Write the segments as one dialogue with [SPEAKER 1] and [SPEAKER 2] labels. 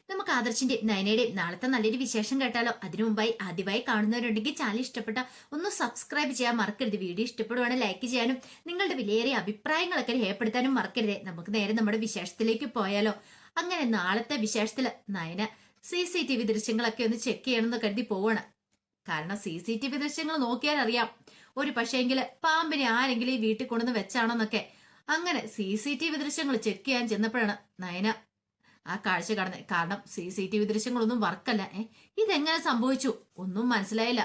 [SPEAKER 1] നമുക്ക് ആദർശിന്റെയും നയനയുടെയും നാളത്തെ നല്ലൊരു വിശേഷം കേട്ടാലോ? അതിനു മുമ്പായി ആദ്യമായി കാണുന്നവരുണ്ടെങ്കിൽ ചാനൽ ഇഷ്ടപ്പെട്ട ഒന്ന് സബ്സ്ക്രൈബ് ചെയ്യാൻ മറക്കരുത്. വീഡിയോ ഇഷ്ടപ്പെടുവാണെങ്കിൽ ലൈക്ക് ചെയ്യാനും നിങ്ങളുടെ വിലയേറിയ അഭിപ്രായങ്ങളൊക്കെ രേഖപ്പെടുത്താനും മറക്കരുത്. നമുക്ക് നേരെ നമ്മുടെ വിശേഷത്തിലേക്ക് പോയാലോ? അങ്ങനെ നാളത്തെ വിശേഷത്തില് നയന CCTV ദൃശ്യങ്ങളൊക്കെ ഒന്ന് ചെക്ക് ചെയ്യണമെന്ന് കരുതി പോവാണ്. കാരണം CCTV ദൃശ്യങ്ങൾ നോക്കിയാൽ അറിയാം ഒരു പക്ഷേങ്കില് പാമ്പിനെ ആരെങ്കിലും ഈ വീട്ടിൽ കൊണ്ടുവന്ന് വെച്ചാണെന്നൊക്കെ. അങ്ങനെ CCTV ദൃശ്യങ്ങൾ ചെക്ക് ചെയ്യാൻ ചെന്നപ്പോഴാണ് നയന ആ കാഴ്ച കാണുന്നത്. കാരണം CCTV ദൃശ്യങ്ങളൊന്നും വർക്കല്ല. ഇതെങ്ങനെ സംഭവിച്ചു ഒന്നും മനസ്സിലായില്ല.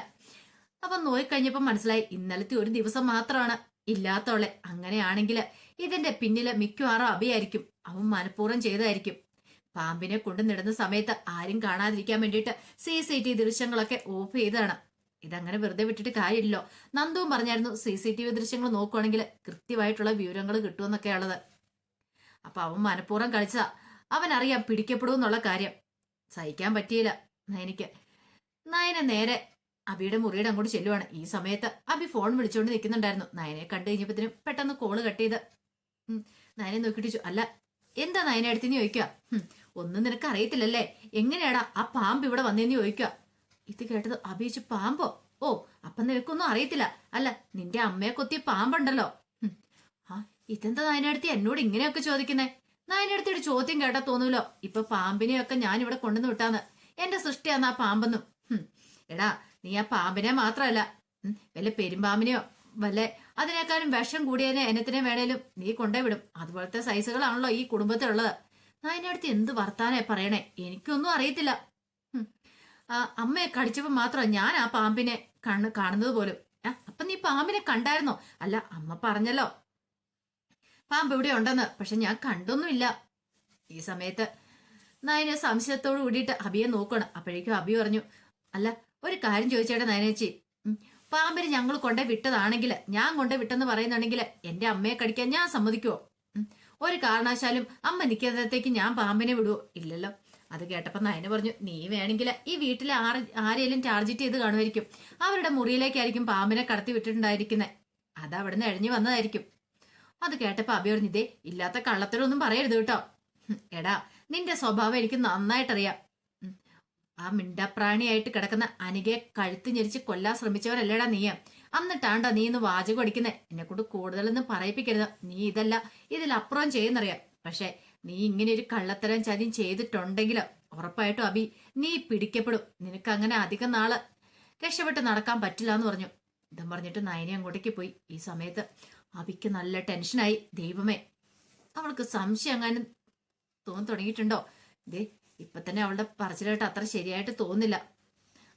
[SPEAKER 1] അപ്പൊ നോയിക്കഴിഞ്ഞപ്പോ മനസ്സിലായി ഇന്നലത്തെ ഒരു ദിവസം മാത്രമാണ് ഇല്ലാത്തവളെ. അങ്ങനെയാണെങ്കിൽ ഇതിന്റെ പിന്നില് മിക്കവാറും അഭിയായിരിക്കും. അവൻ മനഃപൂർവ്വം ചെയ്തതായിരിക്കും. പാമ്പിനെ കൊണ്ടു നിടുന്ന സമയത്ത് ആരും കാണാതിരിക്കാൻ വേണ്ടിയിട്ട് CCTV ദൃശ്യങ്ങളൊക്കെ ഓഫ് ചെയ്താണ്. ഇതങ്ങനെ വെറുതെ വിട്ടിട്ട് കാര്യമില്ലല്ലോ. നന്ദുവും പറഞ്ഞായിരുന്നു CCTV ദൃശ്യങ്ങൾ നോക്കുവാണെങ്കിൽ കൃത്യമായിട്ടുള്ള വിവരങ്ങൾ കിട്ടുമെന്നൊക്കെയുള്ളത്. അപ്പൊ അവൻ മനഃപൂർവ്വം കളിച്ചതാ. അവനറിയാം പിടിക്കപ്പെടും എന്നുള്ള കാര്യം. സഹിക്കാൻ പറ്റിയില്ല നയനയ്ക്ക്. നയന നേരെ അബിയുടെ മുറിയുടെ അങ്ങോട്ട് ചെല്ലുവാണ്. ഈ സമയത്ത് അബി ഫോൺ വിളിച്ചുകൊണ്ട് നിൽക്കുന്നുണ്ടായിരുന്നു. നയനെ കണ്ടു കഴിഞ്ഞപ്പത്തിനും പെട്ടെന്ന് കോള് കട്ട് ചെയ്ത് നയനെ നോക്കിട്ട് അല്ല എന്താ നയനെ അടുത്തെന്ന് ചോദിക്കുക. ഒന്നും നിനക്ക് അറിയത്തില്ലല്ലേ? എങ്ങനെയാടാ ആ പാമ്പ് ഇവിടെ വന്നേന്ന് ചോദിക്കുക. ഇത് കേട്ടത് അബി ചോദിച്ചു പാമ്പോ? ഓ അപ്പൊ നിനക്കൊന്നും അറിയത്തില്ല. അല്ല നിന്റെ അമ്മയെ കൊത്തിയ പാമ്പുണ്ടല്ലോ. ആ ഇതെന്താ നയനടുത്ത് എന്നോട് ഇങ്ങനെയൊക്കെ ചോദിക്കുന്നേ? നയനടുത്തൊരു ചോദ്യം കേട്ടാ തോന്നൂലോ ഇപ്പൊ പാമ്പിനെയൊക്കെ ഞാൻ ഇവിടെ കൊണ്ടുവന്ന് വിട്ടാന്ന്. എന്റെ സൃഷ്ടിയാന്ന് ആ പാമ്പെന്നും. എടാ നീ ആ പാമ്പിനെ മാത്രമല്ല വല്ല പെരുമ്പാമ്പിനെയോ വല്ല അതിനേക്കാളും വിഷം കൂടിയതിനെ എന്നത്തിനെ വേണേലും നീ കൊണ്ടേ വിടും. അതുപോലത്തെ സൈസുകളാണല്ലോ ഈ കുടുംബത്തിലുള്ളത്. നയനടുത്ത് എന്ത് വർത്താനേ പറയണേ? എനിക്കൊന്നും അറിയത്തില്ല. അമ്മയെ കടിച്ചപ്പോ മാത്രം ഞാൻ ആ പാമ്പിനെ കാണുന്നത് പോലും. അപ്പൊ നീ പാമ്പിനെ കണ്ടായിരുന്നോ? അല്ല അമ്മ പറഞ്ഞല്ലോ പാമ്പ് ഇവിടെ ഉണ്ടെന്ന്, പക്ഷെ ഞാൻ കണ്ടൊന്നുമില്ല. ഈ സമയത്ത് നയന സംശയത്തോട് കൂടിയിട്ട് അബിയെ നോക്കണം. അപ്പോഴേക്കും അബി പറഞ്ഞു അല്ല ഒരു കാര്യം ചോദിച്ചേട്ടെ നയനേച്ചി, പാമ്പിനെ ഞങ്ങൾ കൊണ്ടേ വിട്ടതാണെങ്കിൽ, ഞാൻ കൊണ്ടേ വിട്ടെന്ന് പറയുന്നുണ്ടെങ്കിൽ എന്റെ അമ്മയെ കടിക്കാൻ ഞാൻ സമ്മതിക്കുവോ? ഒരു കാരണവശാലും അമ്മ നിൽക്കുന്നതിനകത്തേക്ക് ഞാൻ പാമ്പിനെ വിടുവോ? ഇല്ലല്ലോ. അത് കേട്ടപ്പോ നയന പറഞ്ഞു നീ വേണമെങ്കിൽ ഈ വീട്ടിലെ ആരെയും ടാർജറ്റ് ചെയ്ത് കാണുമായിരിക്കും. അവരുടെ മുറിയിലേക്കായിരിക്കും പാമ്പിനെ കടത്തി വിട്ടിട്ടുണ്ടായിരിക്കുന്നത്. അത് അവിടുന്ന് എഴഞ്ഞു വന്നതായിരിക്കും. അത് കേട്ടപ്പോ അബി പറഞ്ഞു ഇതേ ഇല്ലാത്ത കള്ളത്തരൊന്നും പറയരുത് കേട്ടോ. എടാ നിന്റെ സ്വഭാവം എനിക്ക് നന്നായിട്ടറിയാം. ആ മിണ്ടപ്രാണിയായിട്ട് കിടക്കുന്ന അനികയെ കഴുത്ത് ഞെരിച്ച് കൊല്ലാൻ ശ്രമിച്ചവരല്ലേടാ നീ. എന്നിട്ടാണ്ടാ നീ ഇന്ന് വാചകം അടിക്കുന്നേ. എന്നെ കൊണ്ട് കൂടുതലൊന്നും പറയിപ്പിക്കരുത്. നീ ഇതല്ല ഇതിലപ്പുറം ചെയ്യുന്നറിയാം. പക്ഷെ നീ ഇങ്ങനെ ഒരു കള്ളത്തരം ചതിയും ചെയ്തിട്ടുണ്ടെങ്കിൽ ഉറപ്പായിട്ടും അബി നീ പിടിക്കപ്പെടും. നിനക്ക് അങ്ങനെ അധികം നാള് രക്ഷപ്പെട്ട് നടക്കാൻ പറ്റില്ല എന്ന് പറഞ്ഞു. ഇതും പറഞ്ഞിട്ട് നയനെ അങ്ങോട്ടേക്ക് പോയി. ഈ സമയത്ത് അബിക്ക് നല്ല ടെൻഷനായി. ദൈവമേ അവൾക്ക് സംശയം അങ്ങനെ തോന്നി തുടങ്ങിയിട്ടുണ്ടോ? ദേ ഇപ്പൊ തന്നെ അവളുടെ പറച്ചിലായിട്ട് അത്ര ശരിയായിട്ട് തോന്നില്ല.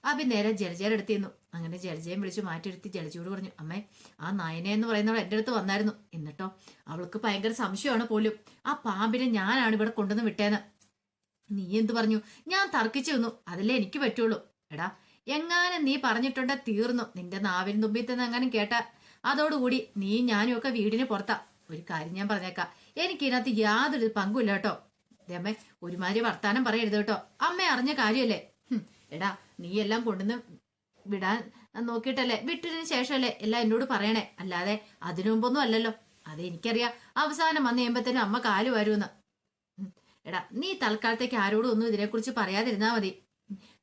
[SPEAKER 1] അബി നേരെ ജലജയുടെ അടുത്തിരുന്നു. അങ്ങനെ ജലജയും വിളിച്ചു മാറ്റിയെടുത്തി ജലജയോട് പറഞ്ഞു അമ്മേ ആ നയന എന്ന് പറയുന്നവൾ എൻ്റെ അടുത്ത് വന്നായിരുന്നു. എന്നിട്ടോ അവൾക്ക് ഭയങ്കര സംശയമാണ് പോലും ആ പാമ്പിനെ ഞാനാണ് ഇവിടെ കൊണ്ടുവന്ന് വിട്ടേന്ന്. നീ എന്തു പറഞ്ഞു? ഞാൻ തർക്കിച്ചു വന്നു. അതല്ലേ എനിക്ക് പറ്റുള്ളൂ. എടാ എങ്ങാനും നീ പറഞ്ഞിട്ടുണ്ടെ തീർന്നു. നിന്റെ നാവിന് തുമ്പിൽ തന്നെ എങ്ങാനും കേട്ടാ അതോടുകൂടി നീ ഞാനും ഒക്കെ വീടിന് പുറത്താ. ഒരു കാര്യം ഞാൻ പറഞ്ഞേക്കാം, എനിക്കിതിനകത്ത് യാതൊരു പങ്കുമില്ല കേട്ടോ. അമ്മേ ഒരുമാതിരി വർത്താനം പറയരുത് കേട്ടോ. അമ്മ അറിഞ്ഞ കാര്യമല്ലേ. എടാ നീ എല്ലാം കൊണ്ടുവന്ന് വിടാൻ നോക്കിയിട്ടല്ലേ, വിട്ടതിന് ശേഷമല്ലേ എല്ലാം എന്നോട് പറയണേ. അല്ലാതെ അതിനു മുമ്പൊന്നും അല്ലല്ലോ. അതെനിക്കറിയാം. അവസാനം വന്ന് കഴിയുമ്പത്തേനും അമ്മ കാല് വരുമെന്ന്. എടാ നീ തൽക്കാലത്തേക്ക് ആരോടും ഒന്നും ഇതിനെക്കുറിച്ച് പറയാതിരുന്നാ മതി.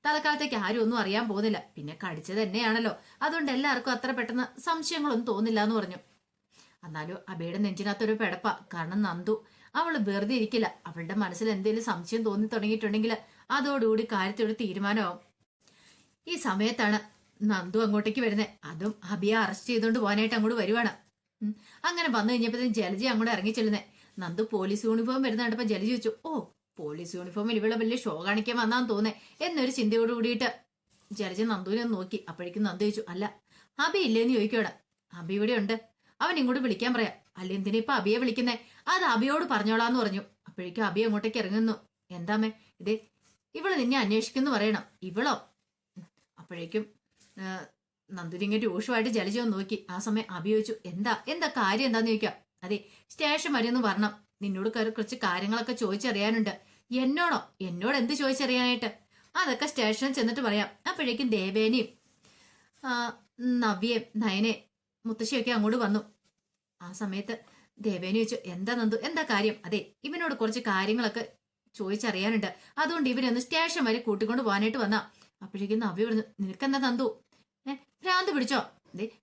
[SPEAKER 1] തൽക്കാലത്തേക്ക് ആരും ഒന്നും അറിയാൻ പോകുന്നില്ല. പിന്നെ കടിച്ചത് തന്നെയാണല്ലോ, അതുകൊണ്ട് എല്ലാവർക്കും അത്ര പെട്ടെന്ന് സംശയങ്ങളൊന്നും തോന്നില്ല എന്ന് പറഞ്ഞു. എന്നാലും അബിയുടെ നെഞ്ചിനകത്തൊരു പെടപ്പ. കാരണം നന്ദു അവള് വെറുതെ ഇരിക്കില്ല. അവളുടെ മനസ്സിൽ എന്തെങ്കിലും സംശയം തോന്നി തുടങ്ങിയിട്ടുണ്ടെങ്കിൽ അതോടുകൂടി കാര്യത്തിലൊരു തീരുമാനമാവും. ഈ സമയത്താണ് നന്ദു അങ്ങോട്ടേക്ക് വരുന്നത്. അതും അബിയെ അറസ്റ്റ് ചെയ്തുകൊണ്ട് പോകാനായിട്ട് അങ്ങോട്ട് വരുവാണ്. അങ്ങനെ വന്നു കഴിഞ്ഞപ്പോഴത്തേക്കും ജലജ അങ്ങോട്ട് ഇറങ്ങി ചെല്ലുന്നേ. നന്ദു പോലീസ് യൂണിഫോം വരുന്ന കണ്ടപ്പോ ജലജ ചോദിച്ചു ഓ പോലീസ് യൂണിഫോമിൽ ഇവിടെ വലിയ ഷോ കാണിക്കാൻ വന്നാന്ന് തോന്നേ എന്നൊരു ചിന്തയോട് കൂടിയിട്ട് ജലജ നന്ദുവിനെ നോക്കി. അപ്പോഴേക്കും നന്ദു ചോദിച്ചു അല്ല അബി ഇല്ലേന്ന് ചോദിക്കുവാണ്. അബി ഇവിടെ ഉണ്ട്, അവൻ ഇങ്ങോട്ട് വിളിക്കാൻ പറയാം. അല്ല എന്തിനാ ഇപ്പൊ അബിയെ വിളിക്കുന്നേ? അത് അബിയോട് പറഞ്ഞോളാന്ന് പറഞ്ഞു. അപ്പോഴേക്കും അബി അങ്ങോട്ടേക്ക് ഇറങ്ങുന്നു. എന്താമേ ഇതേ ഇവള് നിന്നെ അന്വേഷിക്കുന്നു പറയണം. ഇവളോ? അപ്പോഴേക്കും നന്ദുരിങ്ങനെ രൂക്ഷമായിട്ട് ജലജ ഒന്ന് നോക്കി. ആ സമയം അബി ചോദിച്ചു എന്താ കാര്യം എന്താന്ന് ചോദിക്കാം. അതെ സ്റ്റേഷൻ വരെ ഒന്ന് വരണം, നിന്നോട് കുറച്ച് കാര്യങ്ങളൊക്കെ ചോദിച്ചറിയാനുണ്ട്. എന്നോടോ? എന്നോട് എന്ത് ചോദിച്ചറിയാനായിട്ട്? അതൊക്കെ സ്റ്റേഷനിൽ ചെന്നിട്ട് പറയാം. അപ്പോഴേക്കും ദേവേനയും നവ്യയും നയനെ മുത്തശ്ശിയൊക്കെ അങ്ങോട്ട് വന്നു. ആ സമയത്ത് ദേവേനി ചോദിച്ചു എന്താ നന്ദു എന്താ കാര്യം? അതെ ഇവനോട് കുറച്ച് കാര്യങ്ങളൊക്കെ ചോദിച്ചറിയാനുണ്ട്. അതുകൊണ്ട് ഇവരൊന്ന് സ്റ്റേഷൻ വരെ കൂട്ടിക്കൊണ്ട് പോകാനായിട്ട് വന്നാ. അപ്പോഴേക്കും നവ്യ പറഞ്ഞു, നിനക്കെന്താ നന്ദു ഭ്രാന്ത് പിടിച്ചോ?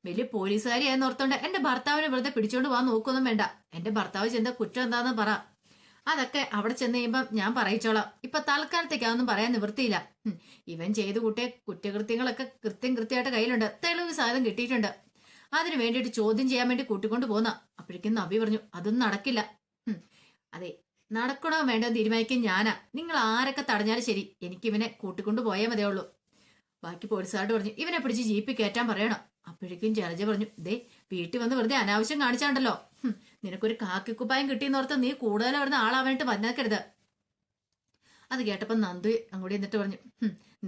[SPEAKER 1] വലിയ പോലീസുകാരിയായെന്ന് ഓർത്തോണ്ട് എന്റെ ഭർത്താവിനെ വെറുതെ പിടിച്ചോണ്ട് പോകാൻ നോക്കൊന്നും വേണ്ട. എന്റെ ഭർത്താവ് ചെയ്ത കുറ്റം എന്താന്ന് പറ. അതൊക്കെ അവിടെ ചെന്ന് കഴിയുമ്പം ഞാൻ പറയിച്ചോളാം. ഇപ്പൊ തൽക്കാലത്തേക്ക് അതൊന്നും പറയാൻ നിവൃത്തിയില്ല. ഇവൻ ചെയ്ത് കൂട്ടിയ കുറ്റകൃത്യങ്ങളൊക്കെ കൃത്യമായിട്ട് കയ്യിലുണ്ട്. തെളിവ് സാധനം കിട്ടിയിട്ടുണ്ട്. അതിനു വേണ്ടിയിട്ട് ചോദ്യം ചെയ്യാൻ വേണ്ടി കൂട്ടിക്കൊണ്ട് പോന്ന. അപ്പോഴേക്കും നബി പറഞ്ഞു, അതൊന്നും നടക്കില്ല. അതെ, നടക്കണോ വേണ്ടോ തീരുമാനിക്കും ഞാനാ. നിങ്ങൾ ആരൊക്കെ തടഞ്ഞാലും ശരി, എനിക്ക് ഇവനെ കൂട്ടിക്കൊണ്ട് പോയാൽ മതിയേ ഉള്ളൂ. ബാക്കി പോലീസുകാരോട് പറഞ്ഞു, ഇവനെ പിടിച്ച് ജീപ്പിൽ കയറ്റാൻ പറയണം. അപ്പോഴേക്കും ജലജ പറഞ്ഞു, വീട്ടിൽ വന്ന് വെറുതെ അനാവശ്യം കാണിച്ചാണ്ടല്ലോ. നിനക്കൊരു കാക്കിക്കുപ്പായം കിട്ടിയെന്നോർത്ത് നീ കൂടുതൽ അവിടുന്ന് ആളാവാനായിട്ട് വന്നേക്കരുത്. അത് കേട്ടപ്പോ നന്ദു അങ്ങോട്ട് എന്നിട്ട് പറഞ്ഞു,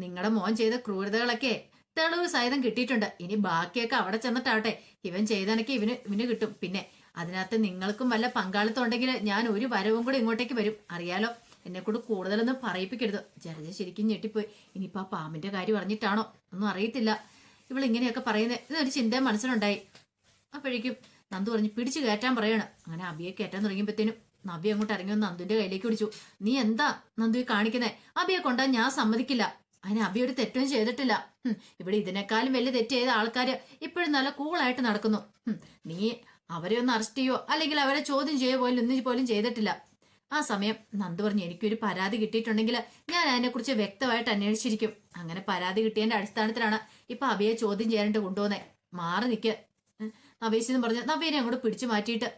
[SPEAKER 1] നിങ്ങളുടെ മോൻ ചെയ്ത ക്രൂരതകളൊക്കെ തെളിവ് സഹിതം കിട്ടിയിട്ടുണ്ട്. ഇനി ബാക്കിയൊക്കെ അവിടെ ചെന്നിട്ടാവട്ടെ. ഇവൻ ചെയ്തനക്ക് ഇവന് കിട്ടും. പിന്നെ അതിനകത്ത് നിങ്ങൾക്കും വല്ല പങ്കാളിത്തം ഉണ്ടെങ്കിൽ ഞാൻ ഒരു വരവും കൂടെ ഇങ്ങോട്ടേക്ക് വരും. അറിയാലോ, എന്നെ കൊണ്ട് കൂടുതലൊന്നും പറയിപ്പിക്കരുത്. ജലജ ശരിക്കും ഞെട്ടിപ്പോയി. ഇനിയിപ്പോ ആ പാമ്പിന്റെ കാര്യം അറിഞ്ഞിട്ടാണോ ഒന്നും അറിയത്തില്ല ഇവളിങ്ങനെയൊക്കെ പറയുന്നത് എന്നൊരു ചിന്ത മനസ്സിലുണ്ടായി. അപ്പോഴേക്കും നന്ദു പറഞ്ഞു, പിടിച്ചു കയറ്റാൻ പറയണം. അങ്ങനെ അബിയെ കയറ്റാൻ തുടങ്ങിയപ്പോഴത്തേനും നബി അങ്ങോട്ട് ഇറങ്ങി വന്ന് നന്ദുവിന്റെ കയ്യിലേക്ക് പിടിച്ചു. നീ എന്താ നന്ദു കാണിക്കുന്നേ? അബിയെ കൊണ്ടാ ഞാൻ സമ്മതിക്കില്ല. അതിന് അബി ഒരു തെറ്റും ചെയ്തിട്ടില്ല. ഇവിടെ ഇതിനേക്കാളും വലിയ തെറ്റ് ചെയ്ത ആൾക്കാര് ഇപ്പോഴും നല്ല കൂളായിട്ട് നടക്കുന്നു. നീ അവരെ ഒന്ന് അറസ്റ്റ് ചെയ്യോ അല്ലെങ്കിൽ അവരെ ചോദ്യം ചെയ്യോ പോലും ചെയ്തിട്ടില്ല. ആ സമയം നന്ദു പറഞ്ഞു, എനിക്കൊരു പരാതി കിട്ടിയിട്ടുണ്ടെങ്കിൽ ഞാൻ അതിനെക്കുറിച്ച് വ്യക്തമായിട്ട് അന്വേഷിച്ചിരിക്കും. അങ്ങനെ പരാതി കിട്ടിയതിന്റെ അടിസ്ഥാനത്തിലാണ് ഇപ്പൊ അബിയെ ചോദ്യം ചെയ്യാനായിട്ട് കൊണ്ടുപോകുന്നേ. മാറി നിൽക്ക് നവീശെന്ന് പറഞ്ഞ് നവീനെ അങ്ങോട്ട് പിടിച്ചു മാറ്റിയിട്ട്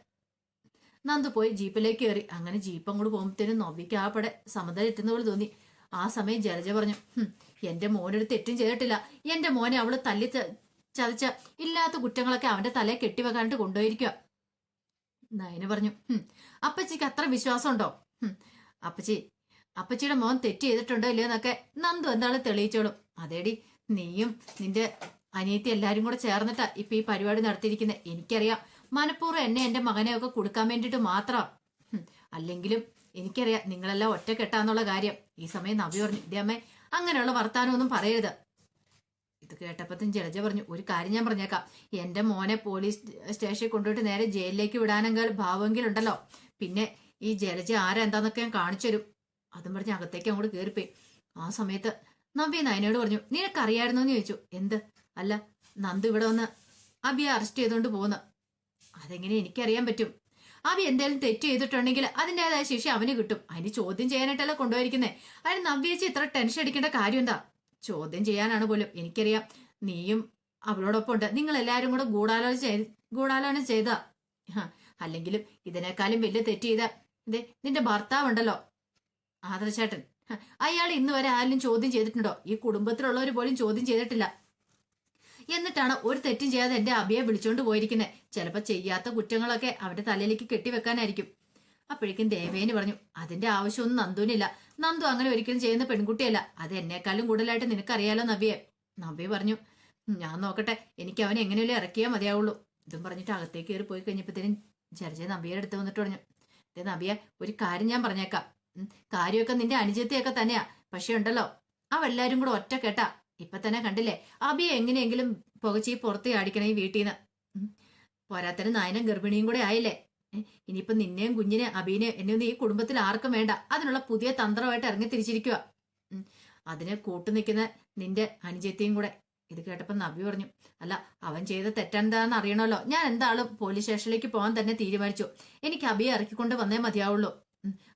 [SPEAKER 1] നന്ദു പോയി ജീപ്പിലേക്ക് കയറി. അങ്ങനെ ജീപ്പ് അങ്ങോട്ട് പോകുമ്പോഴത്തേനും നവ്യക്ക് ആ പടെ സമതല എത്തുന്ന പോലെ തോന്നി. ആ സമയം ജലജ പറഞ്ഞു, എന്റെ മോനൊരു തെറ്റും ചെയ്തിട്ടില്ല. എന്റെ മോനെ അവള് തല്ലി ചതച്ച ഇല്ലാത്ത കുറ്റങ്ങളൊക്കെ അവന്റെ തലയെ കെട്ടിവെക്കാനായിട്ട് കൊണ്ടുപോയിരിക്കുക. നയന പറഞ്ഞു, അപ്പച്ചിക്ക് അത്ര വിശ്വാസമുണ്ടോ? അപ്പച്ചിയുടെ മോൻ തെറ്റ് ചെയ്തിട്ടുണ്ടോ ഇല്ലയോ എന്നൊക്കെ നന്ദു എന്താണ് തെളിയിച്ചോളും. അതേടി, നീയും നിന്റെ അനിയത്തി എല്ലാരും കൂടെ ചേർന്നിട്ടാ ഇപ്പൊ ഈ പരിപാടി നടത്തിയിരിക്കുന്നത്. എനിക്കറിയാം, മനഃപൂർവ്വം എന്നെ എന്റെ മകനെയൊക്കെ കൊടുക്കാൻ വേണ്ടിയിട്ട് മാത്രം. അല്ലെങ്കിലും എനിക്കറിയാം നിങ്ങളെല്ലാം ഒറ്റക്കെട്ടാന്നുള്ള കാര്യം. ഈ സമയം നവി പറഞ്ഞു, ഇതേമ്മേ അങ്ങനെയുള്ള വർത്താനമൊന്നും പറയരുത്. ഇത് കേട്ടപ്പത്തും ജലജ പറഞ്ഞു, ഒരു കാര്യം ഞാൻ പറഞ്ഞേക്കാം. എന്റെ മോനെ പോലീസ് സ്റ്റേഷനിൽ കൊണ്ടുപോയിട്ട് നേരെ ജയിലിലേക്ക് വിടാനെങ്കിൽ ഭാവമെങ്കിലും ഉണ്ടല്ലോ. പിന്നെ ഈ ജലജ ആരാ എന്താന്നൊക്കെ ഞാൻ കാണിച്ചു തരും. അതും പറഞ്ഞ് അകത്തേക്ക് അങ്ങോട്ട് കയറിപ്പോയി. ആ സമയത്ത് നവ്യ നയനോട് പറഞ്ഞു, നിനക്കറിയായിരുന്നോ എന്ന് ചോദിച്ചു. എന്ത്? അല്ല, നന്ദു ഇവിടെ വന്ന് അബിയെ അറസ്റ്റ് ചെയ്തുകൊണ്ട് പോകുന്നു. അതെങ്ങനെ എനിക്കറിയാൻ പറ്റും? അബി എന്തെങ്കിലും തെറ്റ് ചെയ്തിട്ടുണ്ടെങ്കിൽ അതിൻ്റെതായ ശിക്ഷ അവന് കിട്ടും. അതിന് ചോദ്യം ചെയ്യാനായിട്ടല്ല കൊണ്ടുപോയിരിക്കുന്നേ. അതിന് നവ്യേച്ചി ഇത്ര ടെൻഷൻ അടിക്കേണ്ട കാര്യം എന്താ? ചോദ്യം ചെയ്യാനാണ് പോലും. എനിക്കറിയാം നീയും അവളോടൊപ്പം ഉണ്ട്. നിങ്ങൾ എല്ലാവരും കൂടെ ഗൂഢാലോചന ചെയ്താ. അല്ലെങ്കിലും ഇതിനേക്കാളും വലിയ തെറ്റ് ചെയ്ത നിന്റെ ഭർത്താവ് ഉണ്ടല്ലോ, ആദർശേട്ടൻ. അയാൾ ഇന്ന് വരെ ആരും ചോദ്യം ചെയ്തിട്ടുണ്ടോ? ഈ കുടുംബത്തിലുള്ളവർ പോലും ചോദ്യം ചെയ്തിട്ടില്ല. എന്നിട്ടാണ് ഒരു തെറ്റും ചെയ്യാതെ എന്റെ അബിയെ വിളിച്ചോണ്ട് പോയിരിക്കുന്നത്. ചിലപ്പോ ചെയ്യാത്ത കുറ്റങ്ങളൊക്കെ അവന്റെ തലയിലേക്ക് കെട്ടിവെക്കാനായിരിക്കും. അപ്പോഴേക്കും ദേവേനി പറഞ്ഞു, അതിന്റെ ആവശ്യമൊന്നും നന്ദുവിനില്ല. നന്ദു അങ്ങനെ ഒരിക്കലും ചെയ്യുന്ന പെൺകുട്ടിയല്ല. അത് എന്നെക്കാളും കൂടുതലായിട്ട് നിനക്കറിയാലോ നവ്യെ. നവ്യ പറഞ്ഞു, ഞാൻ നോക്കട്ടെ, എനിക്ക് അവനെ എങ്ങനെയല്ലേ ഇറക്കിയാൽ മതിയാവുള്ളൂ. ഇതും പറഞ്ഞിട്ട് അകത്തേക്ക് കയറി പോയി കഴിഞ്ഞപ്പോഴത്തേനും ജലജ നവ്യയുടെ അടുത്ത് വന്നിട്ട് പറഞ്ഞു, നവ്യ, ഒരു കാര്യം ഞാൻ പറഞ്ഞേക്കാം. കാര്യമൊക്കെ നിന്റെ അനുജത്തിയൊക്കെ തന്നെയാ. പക്ഷെ ഉണ്ടല്ലോ, അവെല്ലാരും കൂടെ ഒറ്റ കേട്ടാ. ഇപ്പൊ തന്നെ കണ്ടില്ലേ അബിയെ എങ്ങനെയെങ്കിലും പുകച്ചി പുറത്ത് അടിക്കണം ഈ വീട്ടിൽ നിന്ന്. പോരാത്തന്നെ നായനും ഗർഭിണിയും കൂടെ ആയില്ലേ. ഇനിയിപ്പൊ നിന്നെയും കുഞ്ഞിനെ അബീനെ എന്നെയൊന്നും ഈ കുടുംബത്തിൽ ആർക്കും വേണ്ട. അതിനുള്ള പുതിയ തന്ത്രമായിട്ട് ഇറങ്ങി തിരിച്ചിരിക്കുക. അതിനെ കൂട്ടു നിൽക്കുന്ന നിന്റെ അനുജത്തിയും കൂടെ. ഇത് കേട്ടപ്പോ നബി പറഞ്ഞു, അല്ല, അവൻ ചെയ്ത തെറ്റെന്താന്ന് അറിയണമല്ലോ. ഞാൻ എന്താളും പോലീസ് സ്റ്റേഷനിലേക്ക് പോകാൻ തന്നെ തീരുമാനിച്ചു. എനിക്ക് അബിയെ ഇറക്കിക്കൊണ്ട് വന്നേ മതിയാവുള്ളൂ.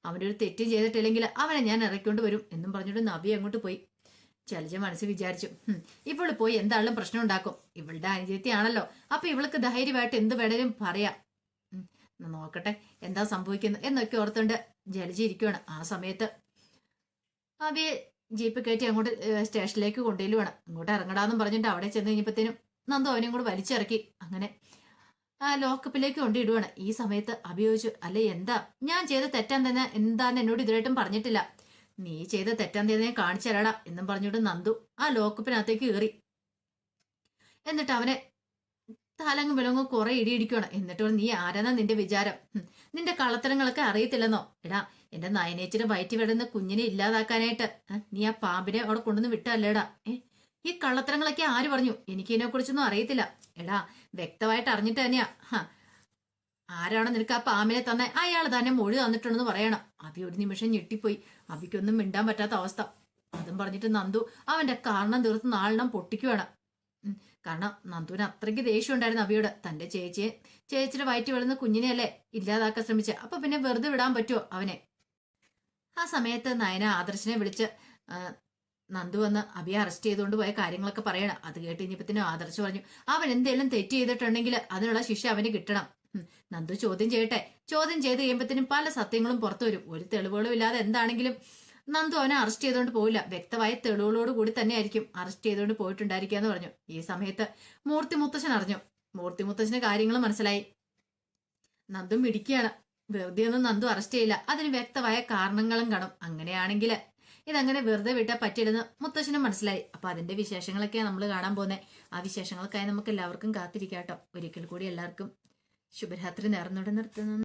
[SPEAKER 1] അവനൊരു തെറ്റും ചെയ്തിട്ടില്ലെങ്കിൽ അവനെ ഞാൻ ഇറക്കിക്കൊണ്ട് വരും എന്നും പറഞ്ഞിട്ട് നബി അങ്ങോട്ട് പോയി. ജലജ മനസ്സ് വിചാരിച്ചു, ഇവള് പോയി എന്താളും പ്രശ്നം ഉണ്ടാക്കും. ഇവളുടെ അനുജത്തിയാണല്ലോ, അപ്പൊ ഇവൾക്ക് ധൈര്യമായിട്ട് എന്ത് വേണേലും പറയാം. നോക്കട്ടെ എന്താ സംഭവിക്കുന്നത് എന്നൊക്കെ ഓർത്തുകൊണ്ട് ജലജ ഇരിക്കുവാണ്. ആ സമയത്ത് അബിയെ ജീപ്പ് കയറ്റി അങ്ങോട്ട് സ്റ്റേഷനിലേക്ക് കൊണ്ടുപോയില്ലുവാണ്. അങ്ങോട്ട് ഇറങ്ങടാന്നും പറഞ്ഞിട്ട് അവിടെ ചെന്ന് കഴിഞ്ഞപ്പോഴത്തേനും നന്ദു അവനെയും കൂടെ വലിച്ചിറക്കി. അങ്ങനെ ആ ലോക്കപ്പിലേക്ക് കൊണ്ടിടുവാണ്. ഈ സമയത്ത് അബി ചോദിച്ചു, അല്ലെ എന്താ ഞാൻ ചെയ്ത തെറ്റാൻ തന്നെ എന്താന്ന് എന്നോട് ഇതുവരായിട്ടും പറഞ്ഞിട്ടില്ല. നീ ചെയ്ത തെറ്റാൻ തന്നെ കാണിച്ചു തരാടാ എന്നും പറഞ്ഞിട്ട് നന്ദു ആ ലോക്കപ്പിനകത്തേക്ക് കയറി. എന്നിട്ട് അവനെ തലങ്ങും വിലങ്ങും കുറെ ഇടിയിടിക്കുകയാണ്. എന്നിട്ട് നീ ആരാന്നാ നിന്റെ വിചാരം? നിന്റെ കള്ളത്തരങ്ങളൊക്കെ അറിയത്തില്ലെന്നോ? എടാ, എന്റെ നയനേച്ചിയുടെ വയറ്റി വിടുന്ന കുഞ്ഞിനെ ഇല്ലാതാക്കാനായിട്ട് നീ ആ പാമ്പിനെ അവിടെ കൊണ്ടുവന്ന് വിട്ടല്ലേടാ. ഈ കള്ളത്തരങ്ങളൊക്കെ ആര് പറഞ്ഞു? എനിക്ക് ഇതിനെ കുറിച്ചൊന്നും അറിയത്തില്ല. എടാ, വ്യക്തമായിട്ട് അറിഞ്ഞിട്ട് തന്നെയാ ആരാണോ നിനക്ക് ആ പാമ്പിനെ തന്നെ അയാൾ തന്നെ മൊഴി തന്നിട്ടുണ്ടെന്ന് പറയണം. അഭി ഒരു നിമിഷം ഞെട്ടിപ്പോയി. അഭിക്കൊന്നും മിണ്ടാൻ പറ്റാത്ത അവസ്ഥ. അതും പറഞ്ഞിട്ട് നന്ദു അവന്റെ കാരണം തീർത്ത് നാലെണ്ണം പൊട്ടിക്കുവാണ്. കാരണം നന്ദുവിന് അത്രയ്ക്ക് ദേഷ്യം ഉണ്ടായിരുന്നു അഭിയോട്. തന്റെ ചേച്ചിയുടെ വയറ്റി വളർന്ന കുഞ്ഞിനെയല്ലേ ഇല്ലാതാക്കാൻ ശ്രമിച്ച. അപ്പൊ പിന്നെ വെറുതെ വിടാൻ പറ്റുമോ അവനെ? ആ സമയത്ത് നയന ആദർശിനെ വിളിച്ച് നന്ദു വന്ന് അഭിയെ അറസ്റ്റ് ചെയ്തുകൊണ്ട് പോയ കാര്യങ്ങളൊക്കെ പറയണം. അത് കേട്ട് ഇനിയിപ്പത്തിനും ആദർശ് പറഞ്ഞു, അവൻ എന്തെങ്കിലും തെറ്റ് ചെയ്തിട്ടുണ്ടെങ്കിൽ അതിനുള്ള ശിക്ഷ അവന് കിട്ടണം. നന്ദു ചോദ്യം ചെയ്യട്ടെ. ചോദ്യം ചെയ്ത് കഴിയുമ്പത്തിനും പല സത്യങ്ങളും പുറത്തു വരും. ഒരു തെളിവുകളും ഇല്ലാതെ എന്താണെങ്കിലും നന്ദു അവനെ അറസ്റ്റ് ചെയ്തുകൊണ്ട് പോയില്ല. വ്യക്തമായ തെളിവുകളോട് കൂടി തന്നെ ആയിരിക്കും അറസ്റ്റ് ചെയ്തുകൊണ്ട് പോയിട്ടുണ്ടായിരിക്കുക എന്ന് പറഞ്ഞു. ഈ സമയത്ത് മൂർത്തി മുത്തശ്ശൻ അറിഞ്ഞു. മൂർത്തി മുത്തശ്ശന് കാര്യങ്ങൾ മനസ്സിലായി. നന്ദു മിടിക്കുകയാണ്. വെറുതെ ഒന്നും നന്ദു അറസ്റ്റ് ചെയ്യില്ല. അതിന് വ്യക്തമായ കാരണങ്ങളും കാണും. അങ്ങനെയാണെങ്കിൽ ഇതങ്ങനെ വെറുതെ വിട്ടാൽ പറ്റില്ലെന്ന് മുത്തശ്ശനും മനസ്സിലായി. അപ്പൊ അതിന്റെ വിശേഷങ്ങളൊക്കെയാണ് നമ്മൾ കാണാൻ പോകുന്നത്. ആ വിശേഷങ്ങൾക്കായി നമുക്ക് എല്ലാവർക്കും കാത്തിരിക്കാട്ടോ. ഒരിക്കൽ കൂടി എല്ലാവർക്കും ശുഭരാത്രി നേർന്നുകൊണ്ട് നിർത്തുന്നു.